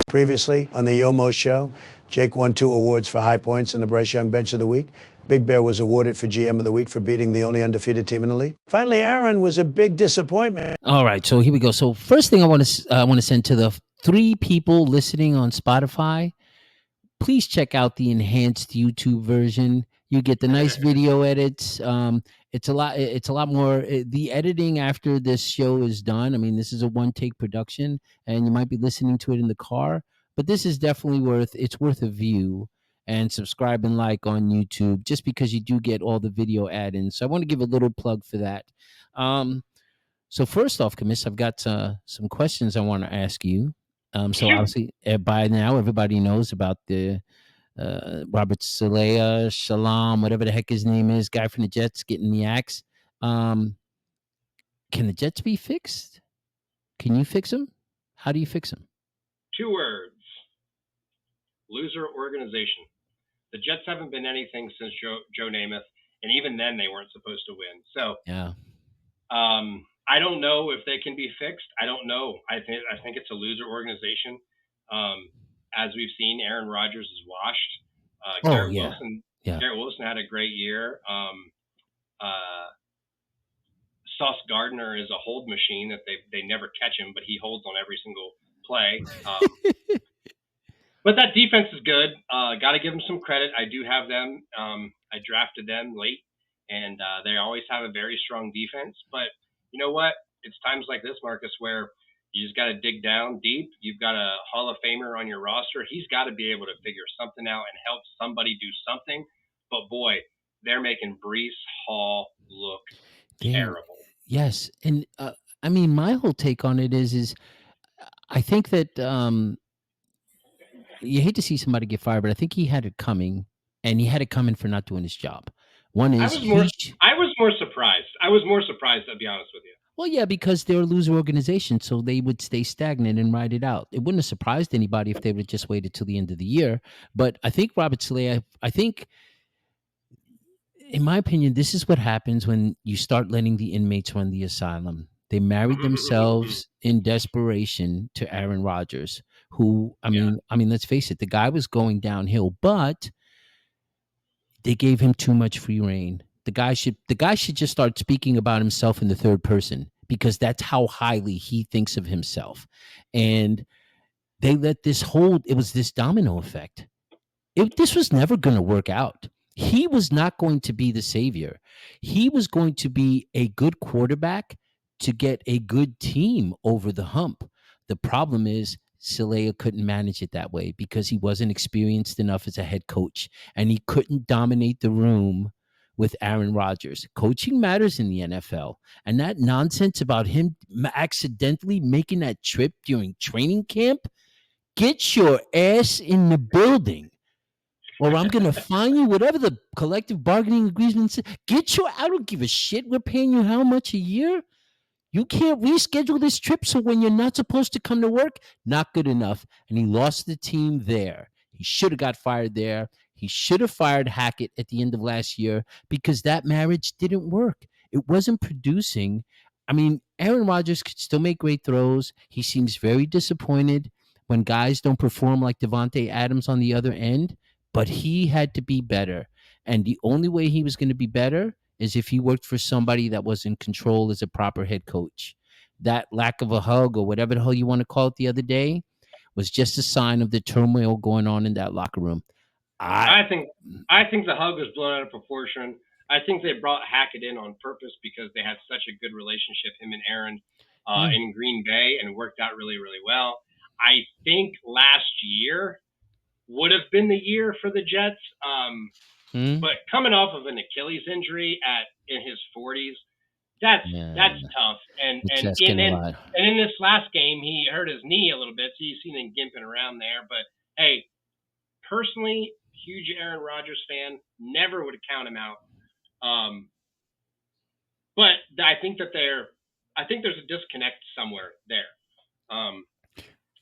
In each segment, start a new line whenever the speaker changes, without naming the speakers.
Previously on the YoMo show, Jake won 2 awards for high points in the Bryce Young Bench of the Week. Big Bear was awarded for GM of the Week for beating the only undefeated team in the league. Finally, Aaron was a big disappointment.
All right, so here we go. So first thing I want to send to the 3 people listening on Spotify, please check out the enhanced YouTube version. You get the nice video edits. It's a lot. It's a lot more. The editing after this show is done. I mean, this is a one take production, and you might be listening to it in the car, but this is definitely worth. It's worth a view and subscribe and like on YouTube, just because you do get all the video add-ins. So I want to give a little plug for that. So first off, Kamis, I've got some questions I want to ask you. So obviously, by now, everybody knows about the Robert Saleh, Shalom, whatever the heck his name is, guy from the Jets getting the axe. Can the Jets be fixed? Can you fix them? How do you fix them?
2 words. Loser organization. The Jets haven't been anything since Joe Namath, and even then they weren't supposed to win. So
yeah.
I don't know if they can be fixed. I don't know. I think it's a loser organization. As we've seen, Aaron Rodgers is washed. Garrett Wilson had a great year. Sauce Gardner is a hold machine that they never catch him, but he holds on every single play. But that defense is good. Got to give them some credit. I do have them. I drafted them late, and they always have a very strong defense. But you know what? It's times like this, Marcus, where you just got to dig down deep. You've got a Hall of Famer on your roster. He's got to be able to figure something out and help somebody do something. But boy, they're making Breece Hall look terrible.
Yes, and I mean, my whole take on it is I think that you hate to see somebody get fired, but I think he had it coming, and he had it coming for not doing his job. One is
I was more surprised. I was more surprised, to be honest with you.
Well, yeah, because they're a loser organization, so they would stay stagnant and ride it out. It wouldn't have surprised anybody if they would have just waited till the end of the year. But I think Robert Saleh, I think, in my opinion, this is what happens when you start letting the inmates run the asylum. They married themselves in desperation to Aaron Rodgers, who, I mean, let's face it, the guy was going downhill, but they gave him too much free reign. The guy should just start speaking about himself in the third person, because that's how highly he thinks of himself. And they let it was this domino effect. This was never going to work out. He was not going to be the savior. He was going to be a good quarterback to get a good team over the hump. The problem is Saleh couldn't manage it that way because he wasn't experienced enough as a head coach, and he couldn't dominate the room with Aaron Rodgers. Coaching matters in the NFL, and that nonsense about him accidentally making that trip during training camp, get your ass in the building, or I'm going to fine you, whatever the collective bargaining agreement says. I don't give a shit. We're paying you how much a year? You can't reschedule this trip, so when you're not supposed to come to work, not good enough. And he lost the team there. He should have got fired there. He should have fired Hackett at the end of last year, because that marriage didn't work. It wasn't producing. I mean, Aaron Rodgers could still make great throws. He seems very disappointed when guys don't perform like Devontae Adams on the other end, but he had to be better. And the only way he was going to be better is if he worked for somebody that was in control as a proper head coach. That lack of a hug, or whatever the hell you want to call it, the other day was just a sign of the turmoil going on in that locker room.
I think the hug was blown out of proportion. I think they brought Hackett in on purpose because they had such a good relationship, him and Aaron, in Green Bay, and it worked out really, really well. I think last year would have been the year for the Jets. But coming off of an Achilles injury in his 40s, that's tough. And in this last game, he hurt his knee a little bit, so you've seen him gimping around there. But hey, personally, huge Aaron Rodgers fan, never would count him out. But I think there's a disconnect somewhere there.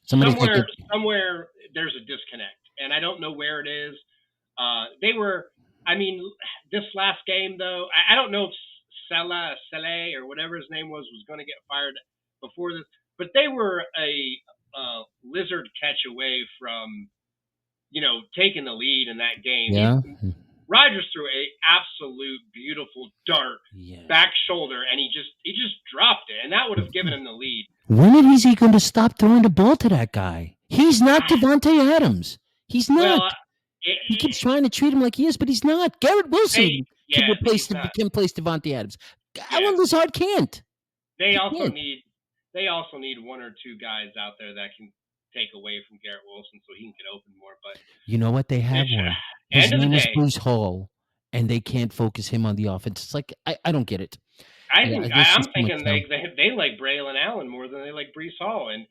Somewhere there's a disconnect, and I don't know where it is. This last game, though, I don't know if Saleh or whatever his name was going to get fired before this, but they were a lizard catch away from taking the lead in that game.
Yeah.
Rodgers threw a absolute beautiful dart back shoulder, and he just dropped it, and that would have given him the lead.
When is he going to stop throwing the ball to that guy? He's not Devontae Adams. He's not.
Well,
he keeps trying to treat him like he is, but he's not. Garrett Wilson can replace Devontae Adams. Alan Lazard can't.
They also need one or two guys out there that can take away from Garrett Wilson so he can get open more. But
you know what? They have one. His name is Bruce Hall, and they can't focus him on the offense. It's like I don't get it.
I'm thinking they like Braylon Allen more than they like Breece Hall, and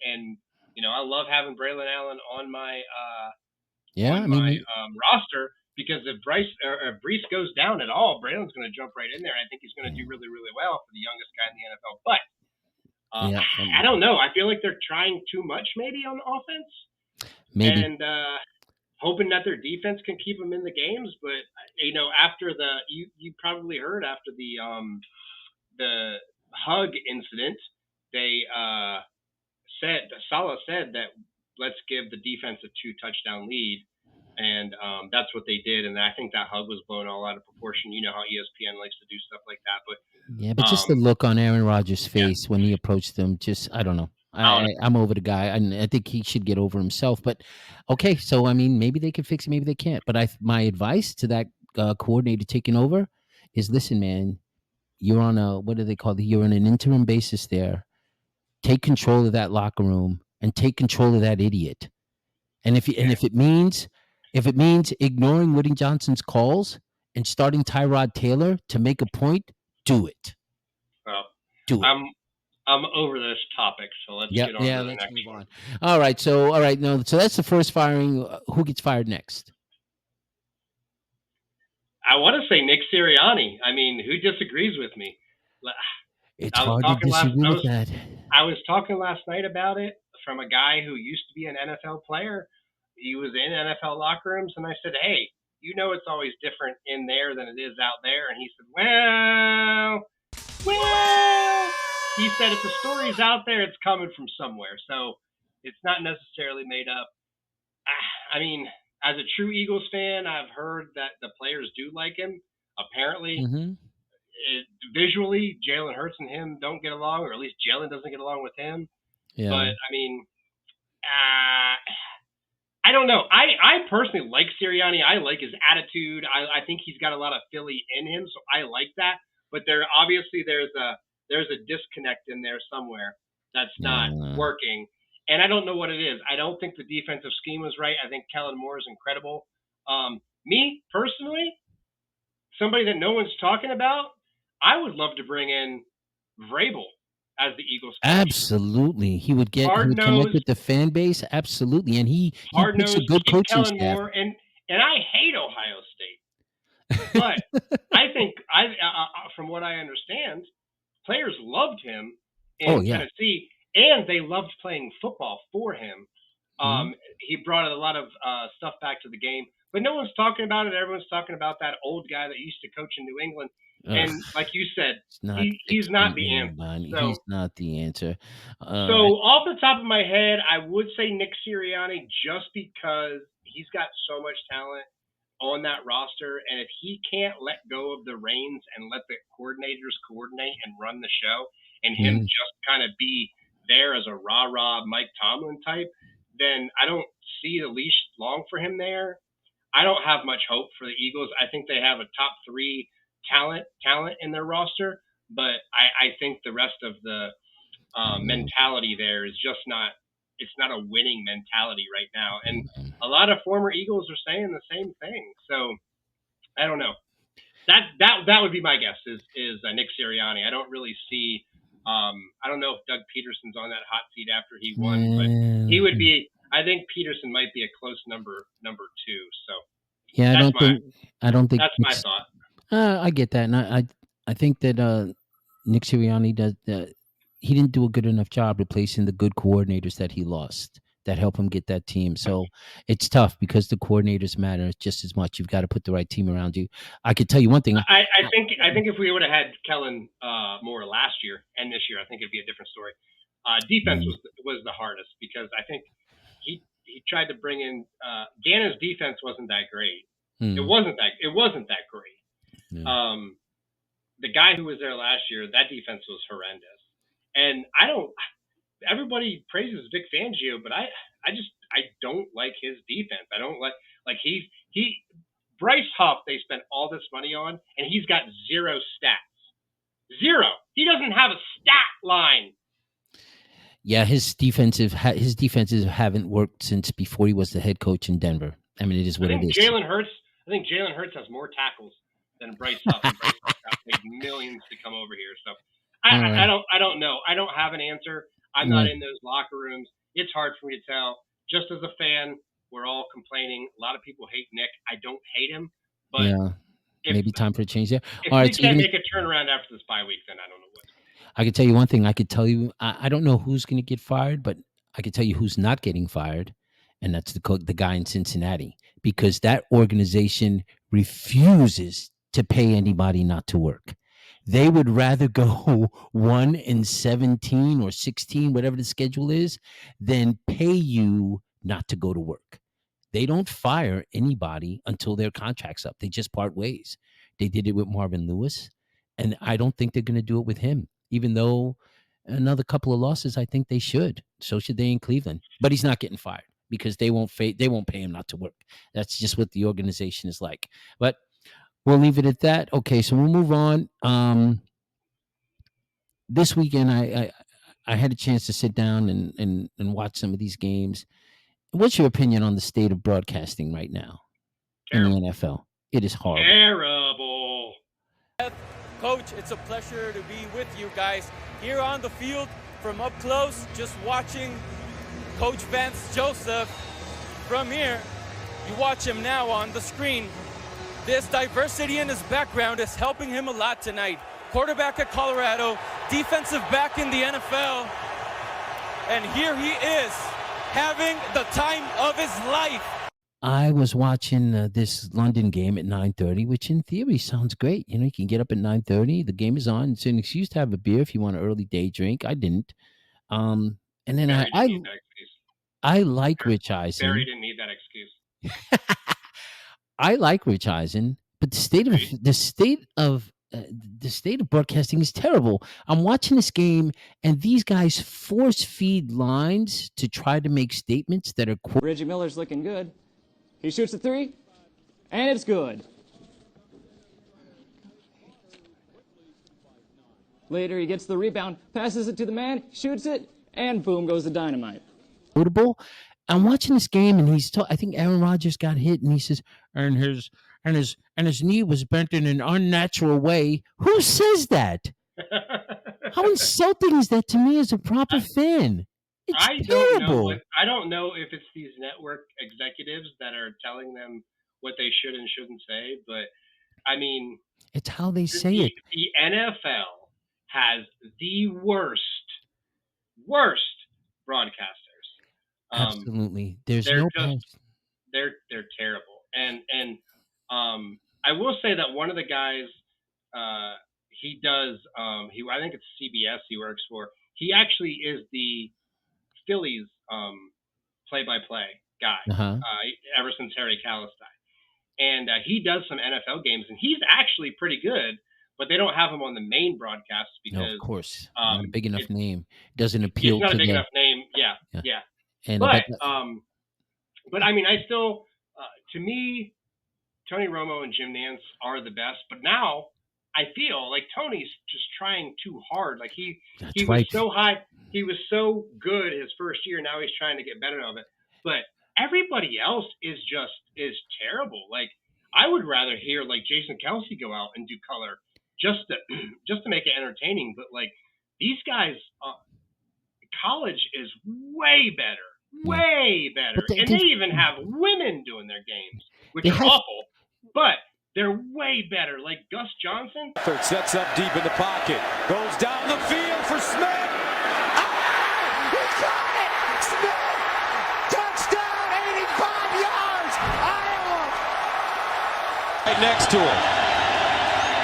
I love having Braylon Allen on my roster because if Breece goes down at all, Braylon's going to jump right in there. I think he's going to do really, really well for the youngest guy in the NFL. But I don't know. I feel like they're trying too much maybe on the offense.
Maybe.
And hoping that their defense can keep them in the games. But, after you probably heard after the hug incident, they Saleh said that let's give the defense a 2-touchdown lead. And that's what they did. And I think that hug was blown all out of proportion. You know how ESPN likes to do stuff like that. But
just the look on Aaron Rodgers' face when he approached them, I don't know. I'm over the guy. I think he should get over himself. But okay, so maybe they can fix it, maybe they can't. But my advice to that coordinator taking over is, listen, man, you're on what do they call it? You're on an interim basis there. Take control of that locker room and take control of that idiot. And if it means ignoring Woody Johnson's calls and starting Tyrod Taylor to make a point, do it.
Well,
do it.
I'm over this topic, so let's get on to the next one.
All right, so that's the first firing. Who gets fired next?
I want to say Nick Sirianni. Who disagrees with me?
It's hard to disagree with that.
I was talking last night about it from a guy who used to be an NFL player. He was in NFL locker rooms, and I said, hey, it's always different in there than it is out there. And he said, well, he said, if the story's out there, it's coming from somewhere. So it's not necessarily made up. As a true Eagles fan, I've heard that the players do like him. Apparently, visually, Jalen Hurts and him don't get along, or at least Jalen doesn't get along with him.
Yeah.
But, I don't know. I personally like Sirianni. I like his attitude. I think he's got a lot of Philly in him, so I like that. But there's a disconnect in there somewhere that's not working. And I don't know what it is. I don't think the defensive scheme was right. I think Kellen Moore is incredible. Me, personally, somebody that no one's talking about, I would love to bring in Vrabel as the Eagles coach.
Absolutely. He would connect with the fan base. Absolutely. And he picks a good coaching staff.
Moore, and I hate Ohio State. But I think, from what I understand, players loved him in Tennessee. And they loved playing football for him. He brought a lot of stuff back to the game. But no one's talking about it. Everyone's talking about that old guy that used to coach in New England. And like you said, he's not the answer. So,
he's not the answer.
So off the top of my head, I would say Nick Sirianni just because he's got so much talent on that roster. And if he can't let go of the reins and let the coordinators coordinate and run the show and him just kind of be there as a rah-rah Mike Tomlin type, then I don't see the leash long for him there. I don't have much hope for the Eagles. I think they have a top 3 talent in their roster, but I think the rest of the mentality there is just not – it's not a winning mentality right now. And a lot of former Eagles are saying the same thing. So I don't know. That would be my guess is Nick Sirianni. I don't really see I don't know if Doug Peterson's on that hot seat after he won, but he would be. I think Peterson might be a close number 2. So
yeah, I don't think
that's my thought.
I get that, and I think that Nick Sirianni does. He didn't do a good enough job replacing the good coordinators that he lost that help him get that team. So it's tough because the coordinators matter just as much. You've got to put the right team around you. I could tell you one thing.
I think if we would have had Kellen Moore last year and this year, I think it'd be a different story. Defense was the hardest because I think he tried to bring in Gannon's defense wasn't that great. It wasn't that great.
Yeah.
The guy who was there last year, that defense was horrendous. And everybody praises Vic Fangio, but I don't like his defense. I don't like Bryce Huff they spent all this money on, and he's got 0 stats. 0. He doesn't have a stat line.
Yeah, his defenses haven't worked since before he was the head coach in Denver. I mean, it is what it is.
I think Jalen Hurts has more tackles than Bryce Huff, and Bryce Huff got paid millions to come over here. So I don't know. I don't have an answer. I'm not in those locker rooms. It's hard for me to tell. Just as a fan, we're all complaining. A lot of people hate Nick. I don't hate him, but
maybe time for a change there.
If we can't make a turnaround after this bye week, then I don't know what.
I could tell you one thing. I could tell you, I don't know who's going to get fired, but I could tell you who's not getting fired, and that's the guy in Cincinnati, because that organization refuses to pay anybody not to work. They would rather go 1-17 or 16, whatever the schedule is, than pay you not to go to work. They don't fire anybody until their contract's up. They just part ways. They did it with Marvin Lewis, and I don't think they're going to do it with him, even though another couple of losses, I think they should. So should they in Cleveland. But he's not getting fired because they won't pay him not to work. That's just what the organization is like. But we'll leave it at that. Okay, so we'll move on. This weekend, I had a chance to sit down and watch some of these games. What's your opinion on the state of broadcasting right now in the NFL? It is horrible.
Terrible.
Coach, it's a pleasure to be with you guys here on the field from up close, just watching Coach Vance Joseph from here. You watch him now on the screen. This diversity in his background is helping him a lot tonight. Quarterback at Colorado, defensive back in the NFL, and here he is, having the time of his life.
I was watching this London game at 9:30, which in theory sounds great. You know, you can get up at 9:30. The game is on. It's an excuse to have a beer if you want an early day drink. I didn't. And then I like Rich Eisen.
Barry didn't need that excuse.
I like Rich Eisen, but the state of broadcasting is terrible. I'm watching this game, and these guys force feed lines to try to make statements that are.
Reggie Miller's looking good. He shoots a 3, and it's good. Later, he gets the rebound, passes it to the man, shoots it, and boom goes the dynamite.
Notable. I'm watching this game, and I think Aaron Rodgers got hit, and he says, and his knee was bent in an unnatural way. Who says that? How insulting is that to me as a proper fan? It's terrible.
I don't know if it's these network executives that are telling them what they should and shouldn't say, but I mean,
it's how they say it.
The NFL has the worst broadcasters.
Absolutely. There's
they're terrible. And I will say that one of the guys he does I think it's CBS he works for. He actually is the Phillies play-by-play guy ever since Harry Callis died. And he does some NFL games, and he's actually pretty good, but they don't have him on the main broadcast because,
of course, not a big enough name. Doesn't appeal to
He's not a big enough name. Yeah.
And
but I mean, I still, to me, Tony Romo and Jim Nance are the best. But now I feel like Tony's just trying too hard. Like he was so high. He was so good his first year. Now he's trying to get better of it. But everybody else is terrible. Like I would rather hear like Jason Kelsey go out and do color just to make it entertaining. But like these guys, college is way better. Way better. And they even have women doing their games, which are awful. But they're way better. Like Gus Johnson.
Third sets up deep in the pocket. Goes down the field for Smith. He got it! Smith! Touchdown! 85 yards! Iowa! Right next to him.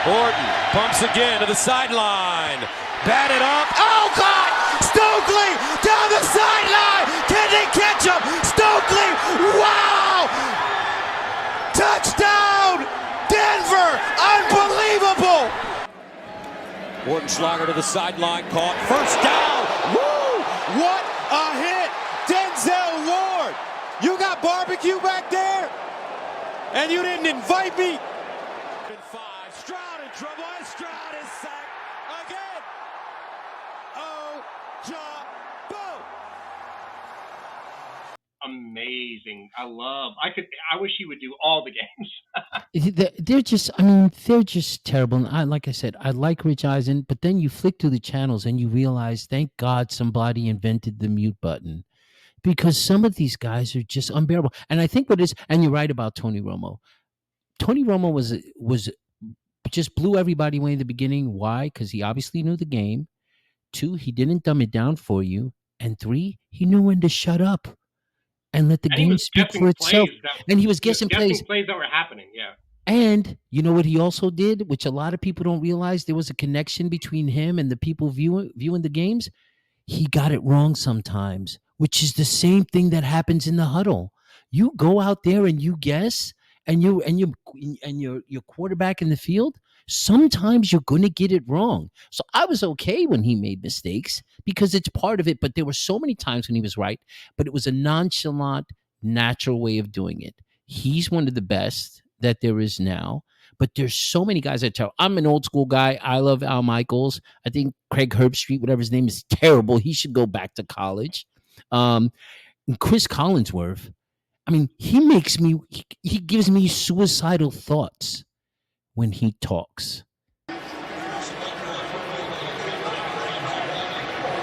Orton pumps again to the sideline. Batted up. Oh, God! Stokely catch him. Stokely. Wow. Touchdown. Denver. Unbelievable. Wartenschlager to the sideline, caught. First down. Woo. What a hit. Denzel Ward. You got barbecue back there? And you didn't invite me? 5. Stroud in trouble. And Stroud is sacked again. Oh, Boom.
Amazing. I wish he would do all the games.
They're just terrible. And like I said, I like Rich Eisen, but then you flick through the channels and you realize, thank God somebody invented the mute button, because some of these guys are just unbearable. And I think and you're right about Tony Romo. Tony Romo was just blew everybody away in the beginning. Why? Because he obviously knew the game. 2, he didn't dumb it down for you. And 3, he knew when to shut up and let the game speak for itself. And he was guessing plays
that were happening, yeah.
And you know what he also did, which a lot of people don't realize? There was a connection between him and the people viewing the games. He got it wrong sometimes, which is the same thing that happens in the huddle. You go out there and you guess, and your quarterback in the field, sometimes you're going to get it wrong. So I was okay when he made mistakes because it's part of it, but there were so many times when he was right, but it was a nonchalant, natural way of doing it. He's one of the best that there is now, but there's so many guys that tell. I'm an old school guy. I love Al Michaels. I think Craig Herbstreit, whatever his name is, terrible. He should go back to college. And Chris Collinsworth, I mean, he gives me suicidal thoughts when he talks.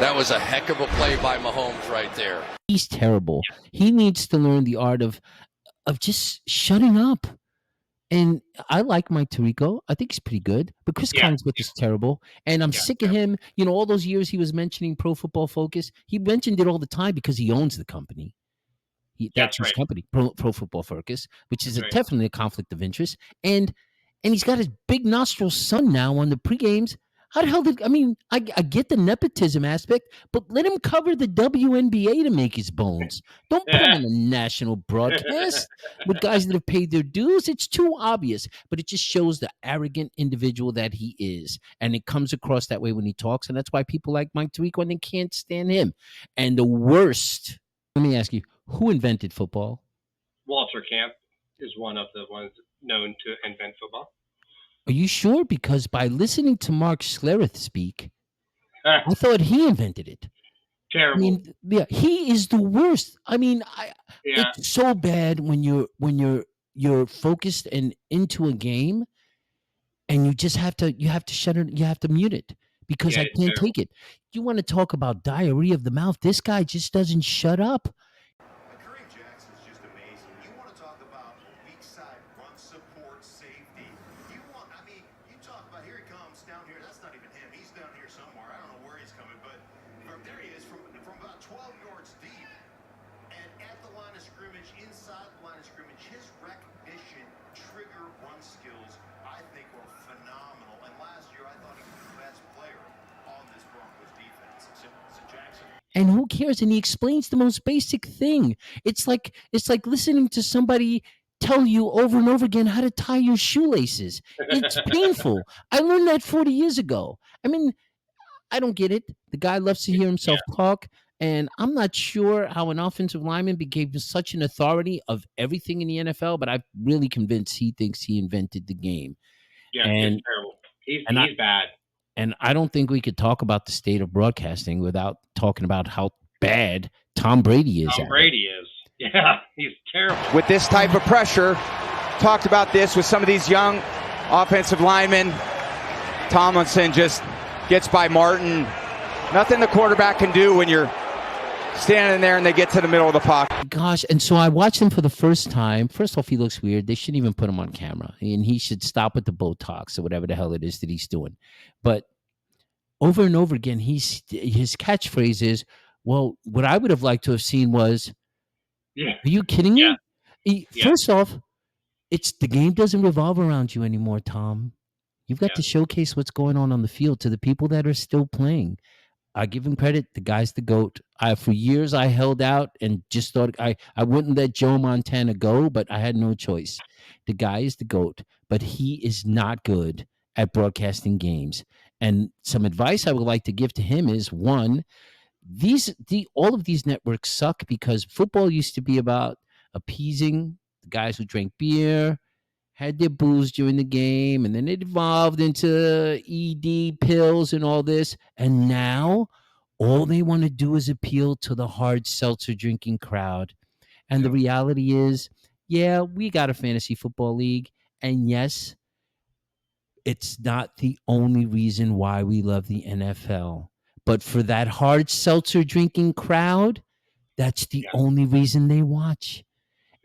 That was a heck of a play by Mahomes right there.
He's terrible. He needs to learn the art of just shutting up. And I like Mike Tirico. I think he's pretty good. But Chris Collinsworth is terrible. And I'm sick of him. You know, all those years he was mentioning Pro Football Focus. He mentioned it all the time because he owns the company. That's his company, Pro Football Focus, which is definitely a conflict of interest. And he's got his big nostril son now on the pre-games. How the hell I get the nepotism aspect, but let him cover the WNBA to make his bones. Don't put him on a national broadcast with guys that have paid their dues. It's too obvious, but it just shows the arrogant individual that he is. And it comes across that way when he talks. And that's why people like Mike Tirico, and they can't stand him. And the worst, let me ask you, who invented football?
Walter Camp is one of the ones known to invent football.
Are you sure? Because by listening to Mark Schlereth speak, I thought he invented it.
Terrible.
I mean, he is the worst. I mean, it's so bad when you're focused and into a game, and you just have to shut it. You have to mute it because I can't take it. You want to talk about diarrhea of the mouth? This guy just doesn't shut up. And who cares? And he explains the most basic thing. It's like listening to somebody tell you over and over again how to tie your shoelaces. It's painful. I learned that 40 years ago. I mean, I don't get it. The guy loves to hear himself talk. And I'm not sure how an offensive lineman became such an authority of everything in the NFL, but I'm really convinced he thinks he invented the game.
Yeah, it's terrible. He's bad.
And I don't think we could talk about the state of broadcasting without talking about how bad Tom Brady is.
Yeah, he's terrible.
With this type of pressure, talked about this with some of these young offensive linemen. Tomlinson just gets by Martin. Nothing the quarterback can do when you're standing there and they get to the middle of the pocket.
Gosh, and so I watched him for the first time. First off, he looks weird. They shouldn't even put him on camera. And he should stop with the Botox or whatever the hell it is that he's doing. But over and over again, his catchphrase is, well, what I would have liked to have seen was, are you kidding me? First off, the game doesn't revolve around you anymore, Tom. You've got to showcase what's going on the field to the people that are still playing. I give him credit. The guy's the GOAT. For years, I held out and just thought I wouldn't let Joe Montana go, but I had no choice. The guy is the GOAT, but he is not good at broadcasting games. And some advice I would like to give to him is, one, all of these networks suck because football used to be about appeasing the guys who drank beer, had their booze during the game, and then it evolved into ED pills and all this. And now all they want to do is appeal to the hard seltzer drinking crowd. And the reality is, yeah, we got a fantasy football league. And yes, it's not the only reason why we love the NFL. But for that hard seltzer drinking crowd, that's the only reason they watch.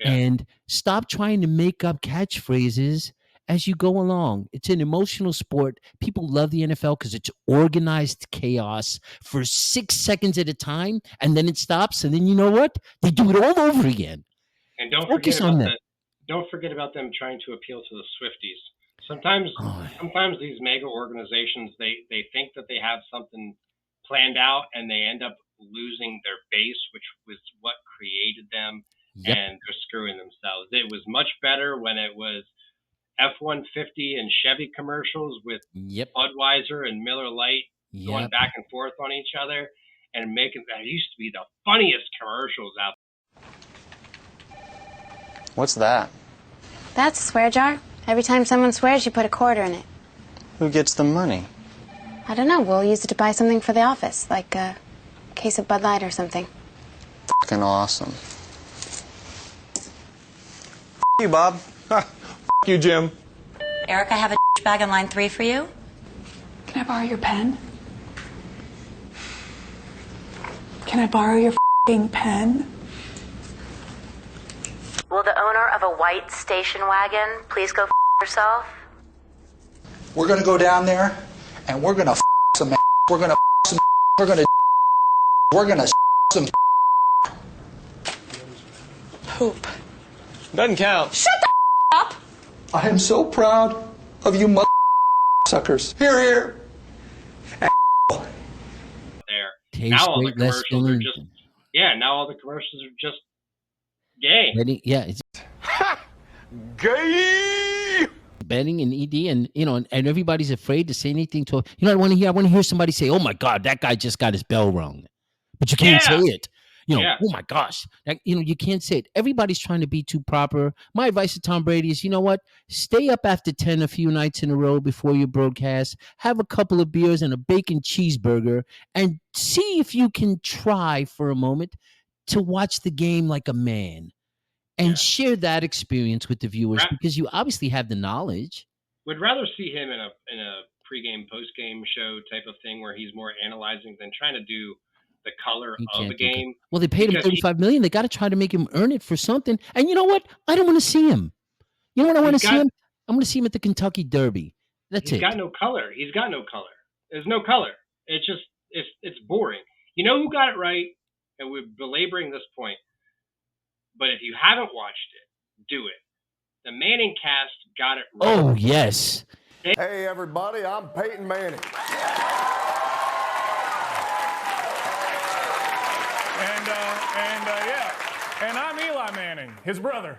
And stop trying to make up catchphrases as you go along. It's an emotional sport. People love the NFL because it's organized chaos for 6 seconds at a time, and then it stops, and then you know what? They do it all over again.
And don't forget about them trying to appeal to the Swifties. Sometimes these mega organizations, they think that they have something planned out, and they end up losing their base, which was what created them.
Yep.
And they're screwing themselves. It was much better when it was F-150 and Chevy commercials with Budweiser and Miller Lite going back and forth on each other and making that used to be the funniest commercials out there.
What's that?
That's a swear jar. Every time someone swears, you put a quarter in it.
Who gets the money?
I don't know. We'll use it to buy something for the office, like a case of Bud Light or something.
Fucking awesome. You, Bob.
You, Jim.
Eric, I have a bag on line 3 for you.
Can I borrow your pen? Can I borrow your pen?
Will the owner of a white station wagon please go yourself?
We're gonna go down there and we're gonna some. We're gonna some. We're gonna some.
Poop.
Doesn't count.
Shut the up!
I am so proud of you mother suckers. Here.
There. Now all the commercials are just now all the commercials are just gay.
It's
gay.
Betting and ED, and and everybody's afraid to say anything to. I want to hear somebody say, "Oh my God, that guy just got his bell rung," but you can't say it. Oh my gosh, you can't say it. Everybody's trying to be too proper. My advice to Tom Brady is, you know what? Stay up after 10 a few nights in a row before your broadcast. Have a couple of beers and a bacon cheeseburger, and see if you can try for a moment to watch the game like a man, and share that experience with the viewers because you obviously have the knowledge.
Would rather see him in a pregame, postgame show type of thing where he's more analyzing than trying to do the color of the game.
Well, they paid him $35 million. They got to try to make him earn it for something. And you know what? I don't want to see him. You know what I want to see him? I'm going to see him at the Kentucky Derby. That's it.
He's got no color. There's no color. It's just it's boring. You know who got it right? And we're belaboring this point. But if you haven't watched it, do it. The Manning cast got it right.
Oh, yes.
Hey, everybody. I'm Peyton Manning. And I'm Eli Manning, his brother.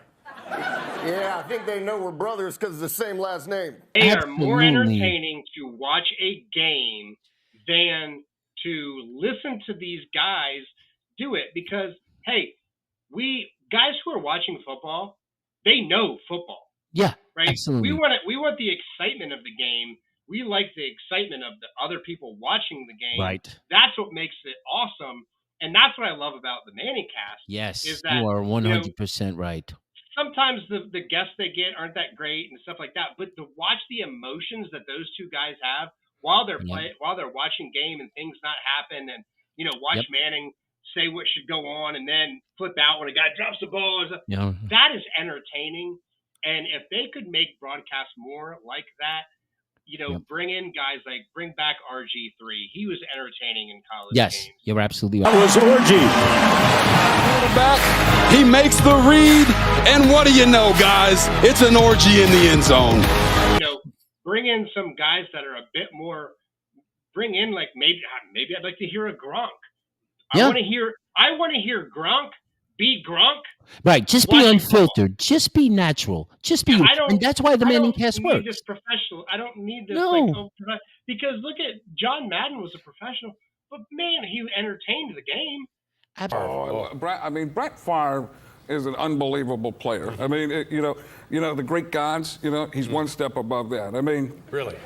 Yeah, I think they know we're brothers because of the same last name.
They are more entertaining to watch a game than to listen to these guys do it because, hey, guys who are watching football, they know football.
Yeah,
right.
Absolutely.
We want the excitement of the game. We like the excitement of the other people watching the game.
Right.
That's what makes it awesome. And that's what I love about the Manning cast.
Yes,
is that,
you are 100% right.
Sometimes the guests they get aren't that great and stuff like that, but to watch the emotions that those two guys have while they're while they're watching game and things not happen, and watch Manning say what should go on and then flip out when a guy drops the ball. That is entertaining. And if they could make broadcasts more like that, bring back RG3. He was entertaining in college games.
You're absolutely right.
That was Orgy. Quarterback, he makes the read, and what do you know, guys? It's an orgy in the end zone.
Bring in some guys that are a bit more bring in like maybe I'd like to hear a Gronk.
Yeah.
I want to hear Gronk be Gronk.
Right. Just be
watching
unfiltered. Just be natural. Just be you. And that's why the Manning cast
I don't
works.
need this professional. I don't need this
No.
because look at John Madden was a professional, but man, he entertained the game.
Absolutely. Brett Favre is an unbelievable player. I mean, the great gods. He's one step above that. I mean,
really.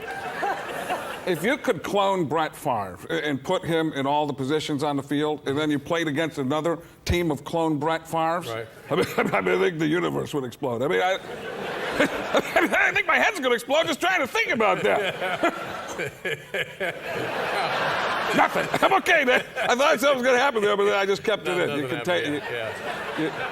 If you could clone Brett Favre and put him in all the positions on the field, and then you played against another team of clone Brett Favres, right. I think the universe would explode. I think my head's going to explode just trying to think about that. Nothing. I'm okay. I thought something was going to happen there, but then I just kept it in. You can take.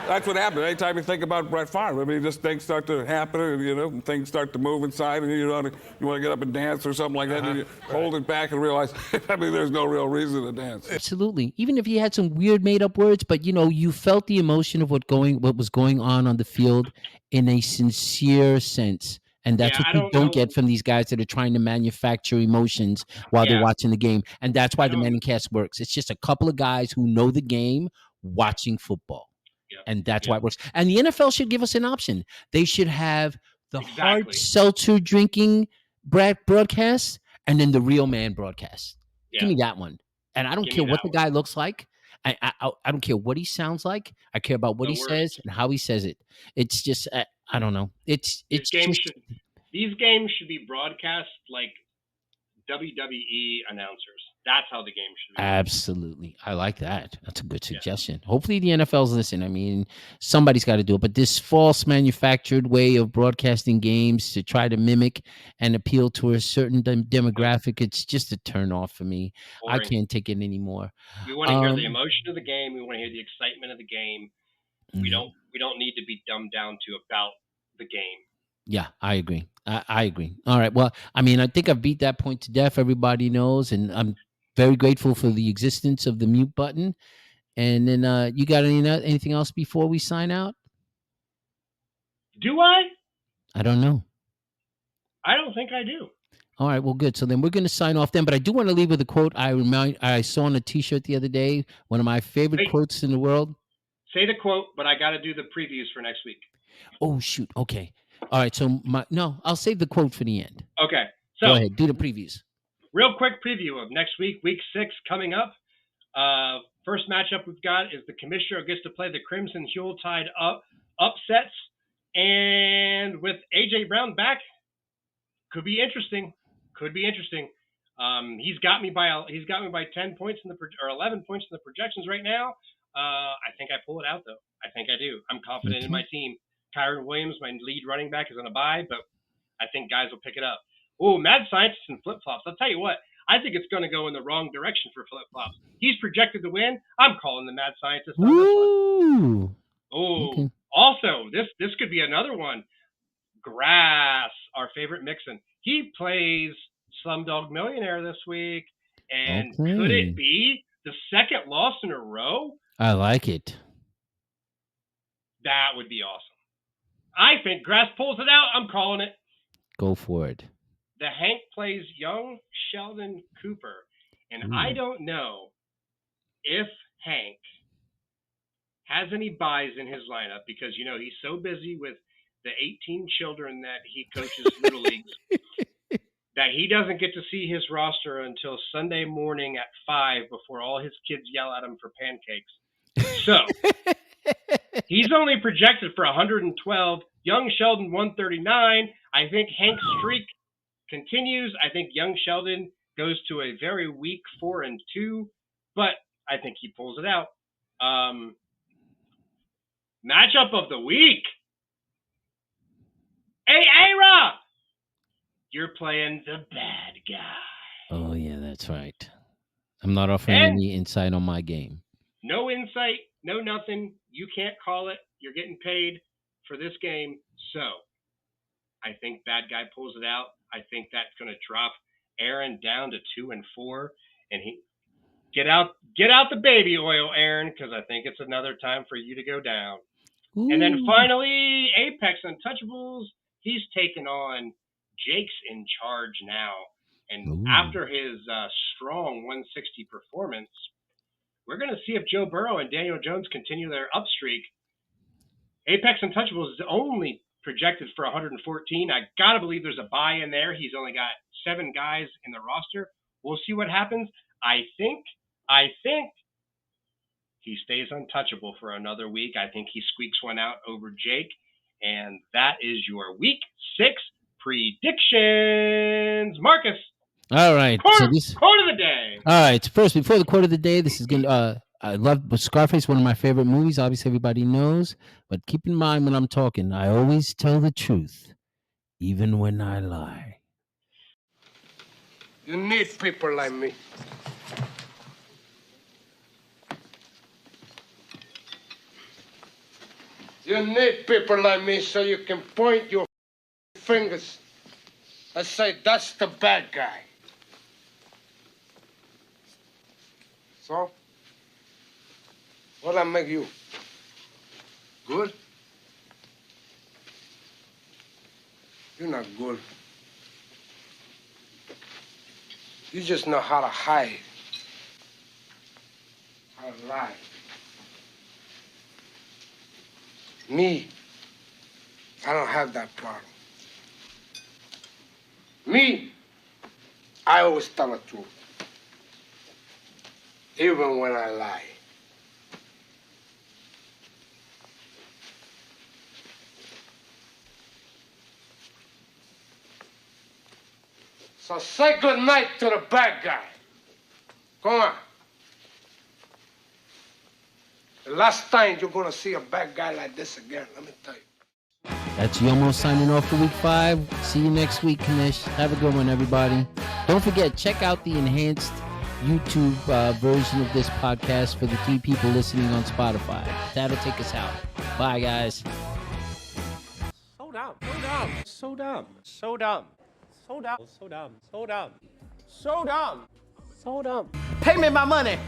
That's what happened. Anytime you think about Brett Favre, just things start to happen, and things start to move inside, and you want to get up and dance or something like that, and you hold it back and realize, there's no real reason to dance.
Absolutely. Even if he had some weird made-up words, but you felt the emotion of what was going on the field in a sincere sense. And that's what you don't get from these guys that are trying to manufacture emotions while they're watching the game. And that's why the Manning cast works. It's just a couple of guys who know the game watching football. And that's why it works. And the NFL should give us an option. They should have the hard seltzer drinking broadcast and then the real man broadcast. Give me that one. And I don't care what the guy looks like. I don't care what he sounds like. I care about what he says and how he says it. It's just I don't know. These games
should be broadcast like WWE announcers. That's how the game should be.
Absolutely. I like that. That's a good suggestion. Hopefully the NFL's listening. Somebody's got to do it. But this false manufactured way of broadcasting games to try to mimic and appeal to a certain demographic, it's just a turn off for me. Boring. I can't take it anymore.
We want to hear the emotion of the game. We want to hear the excitement of the game. We don't need to be dumbed down to about the game.
Yeah, I agree. I agree. All right. Well, I think I've beat that point to death. Everybody knows, and I'm very grateful for the existence of the mute button. And then you got anything else before we sign out?
Do I?
I don't know.
I don't think I do.
All right, well, good. So then we're going to sign off then. But I do want to leave with a quote I saw on a T-shirt the other day. One of my favorite quotes in the world.
Say the quote, but I got to do the previews for next week.
Oh, shoot. Okay. All right. So I'll save the quote for the end.
Okay. So
go ahead. Do the previews.
Real quick preview of next week, week 6 coming up. First matchup we've got is the commissioner gets to play the Crimson Yuletide upsets. And with A.J. Brown back, could be interesting. He's got me by 10 points or 11 points in the projections right now. I think I pull it out though. I think I do. I'm confident in my team. Kyron Williams, my lead running back, is on a bye, but I think guys will pick it up. Oh, Mad Scientist and flip-flops. I'll tell you what. I think it's going to go in the wrong direction for flip-flops. He's projected to win. I'm calling the Mad Scientist on this one. Oh, okay. Also, this could be another one. Grass, our favorite Mixon. He plays Slumdog Millionaire this week, and could it be the second loss in a row?
I like it.
That would be awesome. I think Grass pulls it out. I'm calling it.
Go for it.
The Hank plays young Sheldon Cooper. And I don't know if Hank has any buys in his lineup because, he's so busy with the 18 children that he coaches Little Leagues that he doesn't get to see his roster until Sunday morning at 5 before all his kids yell at him for pancakes. So he's only projected for 112. Young Sheldon 139. I think Hank's streak continues. I think young Sheldon goes to a very weak 4-2, but I think he pulls it out. Matchup of the week. Hey, A-Rob! You're playing the bad guy.
Oh, yeah, that's right. I'm not offering any insight on my game.
No insight, no nothing. You can't call it. You're getting paid for this game. So I think bad guy pulls it out. I think that's going to drop Aaron down to 2-4, and he get out the baby oil, Aaron, because I think it's another time for you to go down. Ooh. And then finally, Apex Untouchables. He's taken on Jake's in charge now. And after his strong 160 performance, we're going to see if Joe Burrow and Daniel Jones continue their up streak. Apex Untouchables is only projected for 114. I got to believe there's a buy in there. He's only got 7 guys in the roster. We'll see what happens. I think he stays untouchable for another week. I think he squeaks one out over Jake. And that is your week 6 predictions. Marcus.
All right.
Quote of the day.
All right. First, before the quote of the day, this is gonna. I love Scarface, one of my favorite movies. Obviously, everybody knows. But keep in mind when I'm talking, I always tell the truth, even when I lie.
You need people like me. You need people like me so you can point your fingers and say, that's the bad guy. So, what'll I make you? Good? You're not good. You just know how to hide, how to lie. Me, I don't have that problem. Me, I always tell the truth, even when I lie. So say good night to the bad guy. Come on. The last time you're gonna see a bad guy like this again, let me tell you.
That's YoMo signing off for week 5. See you next week, Kanish. Have a good one, everybody. Don't forget, check out the enhanced YouTube version of this podcast for the 3 people listening on Spotify. That'll take us out. Bye, guys.
So dumb. So dumb. So dumb. So dumb. So dumb. So dumb. So dumb. So dumb. So dumb. Pay me my money.